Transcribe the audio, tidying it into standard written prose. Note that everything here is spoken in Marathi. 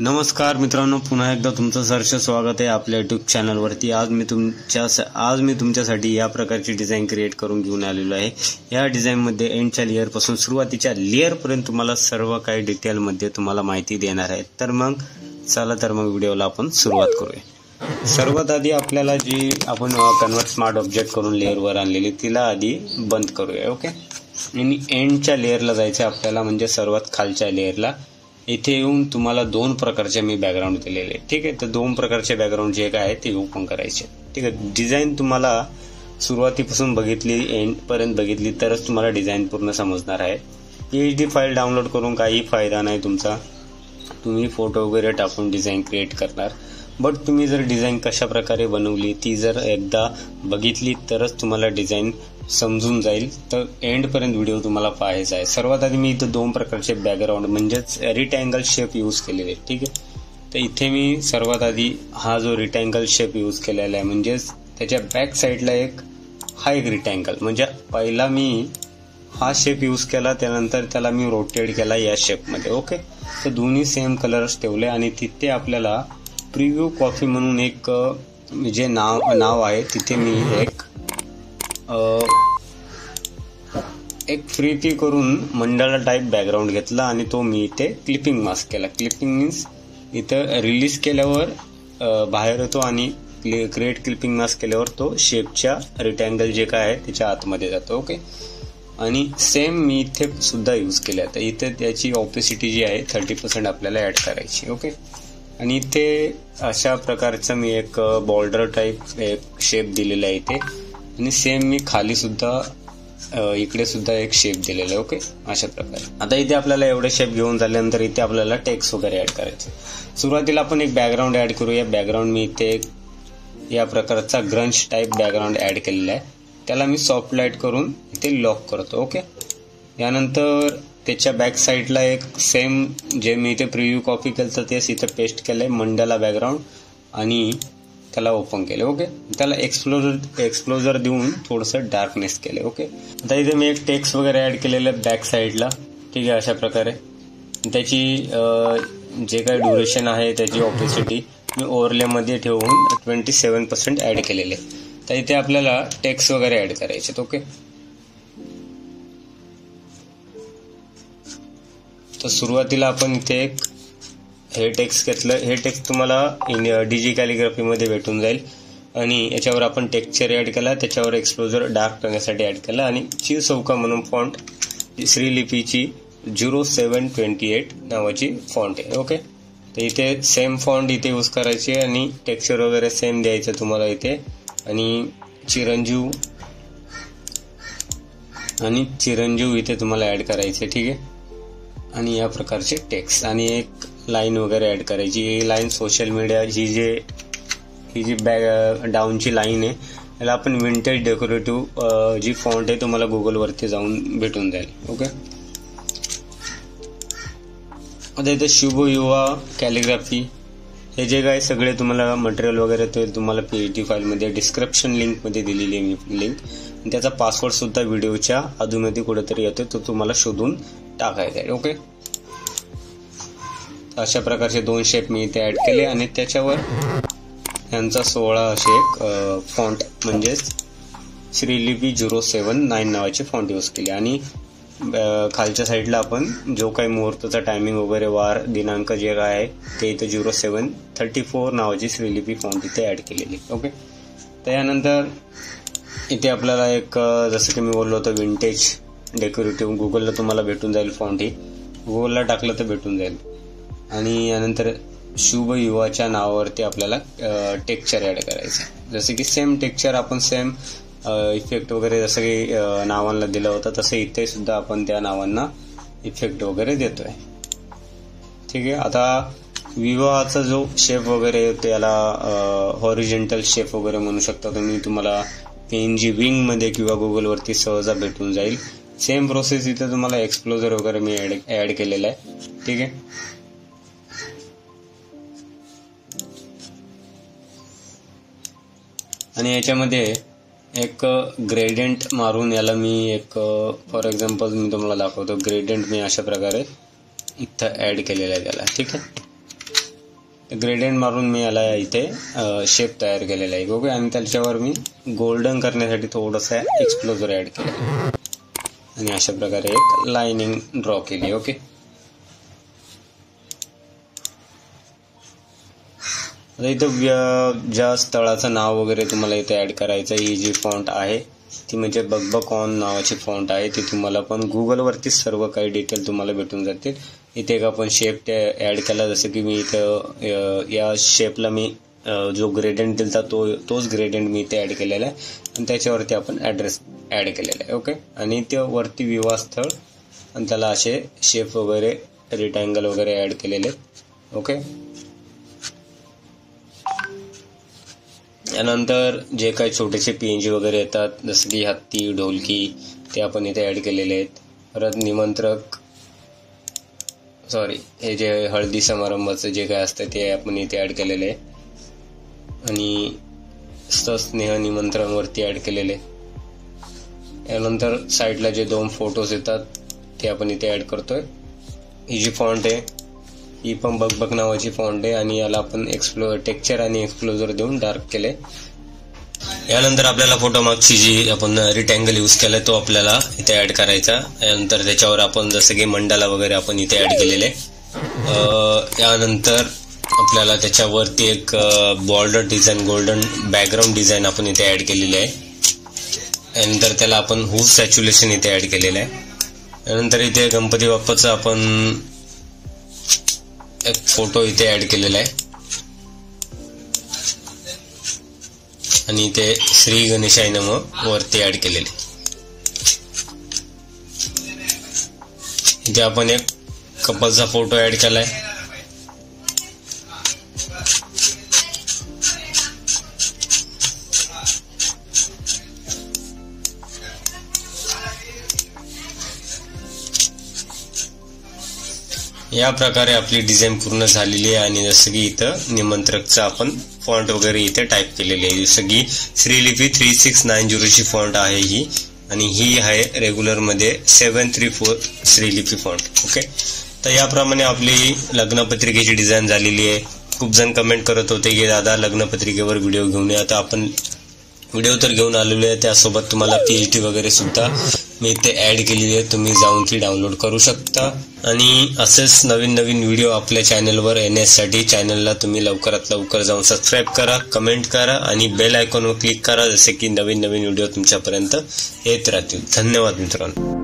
नमस्कार मित्रांनो, पुन्हा एकदा तुमचं सहर्ष स्वागत आहे आपल्या यूट्यूब चॅनलवरती। आज मी तुमच्यासाठी या प्रकारची डिझाईन क्रिएट करून घेऊन आलेलो आहे। या डिझाईनमध्ये एंडच्या लेअरपासून सुरुवातीच्या लेअरपर्यंत तुम्हाला सर्व काही डिटेलमध्ये तुम्हाला माहिती देणार आहे। तर मग व्हिडिओला आपण सुरुवात करूया। सर्वात आधी आपल्याला जी आपण कन्वर्ट स्मार्ट ऑब्जेक्ट करून लेअरवर आणलेली तिला आधी बंद करूया। ओके, आणि एंडच्या लेअरला जायचं आपल्याला, म्हणजे सर्वात खालच्या लेअरला। इथे येऊन तुम्हाला दोन प्रकारचे मी बॅकग्राऊंड दिलेले, ठीक आहे। तर दोन प्रकारचे बॅकग्राऊंड जे काय आहे ते ओपन करायचे, ठीक आहे। डिझाईन तुम्हाला सुरुवातीपासून बघितली एंड पर्यंत बघितली तरच तुम्हाला डिझाईन पूर्ण समजणार आहे। PHD फाईल डाउनलोड करून काही फायदा नाही तुमचा, तुम्ही फोटो वगैरे टाकून डिझाईन क्रिएट करणार। बट तुम्ही जर डिझाईन कशा प्रकारे बनवली ती जर एकदा बघितली तरच तुम्हाला डिझाईन समजून जाईल। तर एंड पर्यंत व्हिडिओ तुम्हाला पाहायचा आहे। सर्वात आधी मी इथं दोन प्रकारचे बॅकग्राऊंड म्हणजेच रिटँगल शेप यूज केलेले, ठीक आहे। तर इथे मी सर्वात आधी हा जो रिटँगल शेप यूज केलेला आहे, म्हणजेच त्याच्या बॅक साईडला हा एक रिटँगल, म्हणजे पहिला मी हा शेप यूज केला, त्यानंतर त्याला मी रोटेट केला या शेपमध्ये। ओके, तर दोन्ही सेम कलर्स ठेवले आणि तिथे आपल्याला प्रिव्ह्यू कॉफी म्हणून एक जे नाव आहे तिथे मी एक फ्री की करून मंडळा टाईप बॅकग्राऊंड घेतला आणि तो मी इथे क्लिपिंग मास्क केला। क्लिपिंग मीन्स इथं रिलीज केल्यावर बाहेर येतो आणि क्रिएट क्लिपिंग मास्क केल्यावर तो शेपच्या रिटँगल जे काय आहे त्याच्या आतमध्ये जातो। ओके, आणि सेम मी इथे सुद्धा यूज केला। तर इथे त्याची ऑपेसिटी जी आहे 30% आपल्याला ऍड करायची। ओके, आणि इथे अशा प्रकारचा मी एक बॉर्डर टाईप एक शेप दिलेला आहे इथे, आणि सेम मी खाली सुद्धा इकडे सुद्धा एक शेप दिलेला आहे। ओके, अशा प्रकारे। आता इथे आपल्याला एवढे शेप घेऊन झाल्यानंतर इथे आपल्याला टेक्स्ट वगैरे ऍड करायचे। सुरुवातीला आपण एक बॅकग्राऊंड ऍड करूया। बॅकग्राऊंड मी इथे या प्रकारचा ग्रंज टाईप बॅकग्राऊंड ऍड केलेला आहे, त्याला मी सॉफ्ट लाईट करून इथे लॉक करतो। ओके, यानंतर त्याच्या बॅक साईडला एक सेम जे मी इथे प्रिव्ह्यू कॉपी केलं तेच इथे पेस्ट केलंय मंडला बॅकग्राऊंड, आणि त्याला ओपन केले। ओके, त्याला एक्सप्लोजर देऊन थोडंसं डार्कनेस केले। ओके, आता इथे मी एक टेक्स्ट वगैरे ऍड केलेलं आहे बॅक साईडला, ठीक आहे। अशा प्रकारे त्याची जे काही ड्युरेशन आहे त्याची ऑपेसिटी मी ओव्हरलेमध्ये ठेवून 27% ऍड केलेले। तर इथे आपल्याला टेक्स्ट वगैरे ऍड करायचे। ओके, तर सुरुवातीला आपण इथे हे टेक्स्ट घेतलं। हे टेक्स्ट तुम्हाला डिजी कॅलिग्राफीमध्ये भेटून जाईल, आणि याच्यावर आपण टेक्स्चर ऍड केला, त्याच्यावर एक्सप्लोजर डार्क करण्यासाठी ऍड केला, आणि चिरचौका म्हणून फॉन्ट श्रीलिपीची 0728 नावाची फॉन्ट आहे। ओके, तर इथे सेम फॉन्ट इथे यूज करायची आणि टेक्स्चर वगैरे सेम द्यायचं तुम्हाला इथे, आणि चिरंजीव इथे तुम्हाला ऍड करायचे, ठीक आहे। आणि या प्रकारचे टेक्स्ट आणि एक लाईन वगैरे ऍड करायची। ही लाईन सोशल मीडिया ही जी बॅक डाऊनची लाईन आहे याला आपण विंटेज डेकोरेटिव्ह जी फॉन्ट आहे तुम्हाला गुगलवरती जाऊन भेटून जाईल। ओके, आता इथे शुभ युवा कॅलिग्राफी हे जे काय सगळे तुम्हाला मटेरियल वगैरे ते तुम्हाला PHD फाईलमध्ये डिस्क्रिप्शन लिंकमध्ये दिलेली आहे मी लिंक, त्याचा पासवर्ड सुद्धा व्हिडिओच्या अधूनमधी कुठेतरी येतो, तो तुम्हाला शोधून टाकायचा आहे। ओके, अशा प्रकारचे दोन शेप मी इथे ऍड केले, आणि त्याच्यावर यांचा 16 असे एक फॉन्ट म्हणजेच श्रीलिपी 079 नावाची फॉन्ट यूज केली, आणि खालच्या साईडला आपण जो काही मुहूर्ताचा टायमिंग वगैरे वार दिनांक जे काय आहे ते इथे 0734 नावाची श्रीलिपी फॉन्ट इथे ऍड केलेली। ओके, त्यानंतर इथे आपल्याला एक जसं की मी बोललो होतो विंटेज डेकोरेटिव्ह गुगलला तुम्हाला भेटून जाईल फॉन्ट, ही गुगलला टाकलं तर भेटून जाईल। आणि यानंतर शुभ युवाच्या नावावरती आपल्याला टेक्स्चर ऍड करायचं, जसं की सेम टेक्स्चर आपण सेम इफेक्ट वगैरे जसं की नावांना दिलं होतं तसं इथे सुद्धा आपण त्या नावांना इफेक्ट वगैरे देतोय, ठीक आहे। आता विवाहाचा जो शेप वगैरे त्याला हॉरिझॉन्टल शेप वगैरे म्हणू शकता तुम्ही, तुम्हाला PNG विंग मध्ये किंवा गुगलवरती सहज भेटून जाईल। सेम प्रोसेस इथे तुम्हाला एक्सप्लोजर वगैरे मी ऍड केलेला आहे, ठीक आहे। आणि याच्यामध्ये एक ग्रेडियंट मारून याला मी एक फॉर एक्झाम्पल मी तुम्हाला दाखवतो। ग्रेडियंट मी अशा प्रकारे इथं ऍड केलेला आहे त्याला, ठीक आहे। ग्रेडियंट मारून मी याला इथे शेप तयार केलेला आहे. ओके, आणि त्याच्यावर मी गोल्डन करण्यासाठी थोडंसं एक्सप्लोजर ॲड केलं आणि अशा प्रकारे एक लाइनिंग ड्रॉ केली. ओके, आता इथं ज्या स्थळाचं नाव वगैरे तुम्हाला इथे ॲड करायचं, ही जी फॉन्ट आहे ती म्हणजे बकबकॉन नावाची फॉन्ट आहे. ती तुम्हाला पण गुगलवरतीच सर्व काही डिटेल तुम्हाला भेटून जातील. इथे एक आपण शेप ॲड केला, जसं की मी इथं या शेपला मी जो ग्रेडियंट दिलता तोच ग्रेडियंट मी इथे ॲड केलेला आहे आणि त्याच्यावरती आपण ॲड्रेस ॲड केलेला आहे. ओके, आणि ते वरती विवाह स्थळ आणि त्याला असे शेप वगैरे रेक्टँगल वगैरे ॲड केलेले. ओके, यानंतर जे काही छोटेसे PNG वगैरे येतात, जसं की हत्ती, ढोलकी, ते आपण इथे ॲड केलेले आहेत. परत निमंत्रक, हे जे हळदी समारंभाचं जे काय असतं ते आपण इथे ॲड केलेले आहे आणि स्नेह निमंत्रणवरती ॲड केलेले. यानंतर साईडला जे 2 फोटोज येतात ते आपण इथे ॲड करतोय. ही जी फॉन्ट आहे ही पण बकबक नावाची फॉन्ट आहे आणि याला आपण टेक्स्चर आणि एक्सप्लोजर देऊन डार्क केले. यानंतर आपल्याला फोटो मागची जी आपण रेक्टँगल यूज केलाय तो आपल्याला इथे ऍड करायचा. यानंतर त्याच्यावर आपण जसं की मंडाला वगैरे आपण इथे ऍड केलेले. यानंतर आपल्याला त्याच्यावरती एक border design, golden background design आपण इथे ऍड केलेली आहे. यानंतर त्याला आपण हूव सॅच्युरेशन इथे ऍड केलेलं आहे. यानंतर इथे गणपती बाप्पाचा आपण एक फोटो इथे ऍड केलेला आहे आणि इथे श्री गणेशाय नमः वरती ऍड केलेले. इथे आपण एक कपलचा फोटो ऍड केलाय. या प्रकारे आपली डिझाईन पूर्ण झालेली आहे आणि जसं की इथं निमंत्रकचं आपण फॉन्ट वगैरे इथे टाईप केलेली आहे. जसं की श्रीलिपी 3690 ची फॉन्ट आहे ही आणि ही आहे रेग्युलर मध्ये 734 श्रीलिपी फॉन्ट. ओके, तर याप्रमाणे आपली लग्नपत्रिकेची डिझाईन झालेली आहे. खूप जण कमेंट करत होते की दादा लग्नपत्रिकेवर व्हिडिओ घेऊन या. तर आपण व्हिडिओ तर घेऊन आलेलो आहे, त्यासोबत तुम्हाला PHD वगैरे सुद्धा मी इथे ऍड केलेली आहे. तुम्ही जाऊन ती डाउनलोड करू शकता आणि असेच नवीन नवीन व्हिडिओ आपल्या चॅनलवर येण्यासाठी चॅनलला तुम्ही लवकरात लवकर जाऊन सबस्क्राईब करा, कमेंट करा आणि बेल आयकॉनवर क्लिक करा, जसे की नवीन नवीन व्हिडिओ तुमच्यापर्यंत येत राहतील. धन्यवाद मित्रांनो.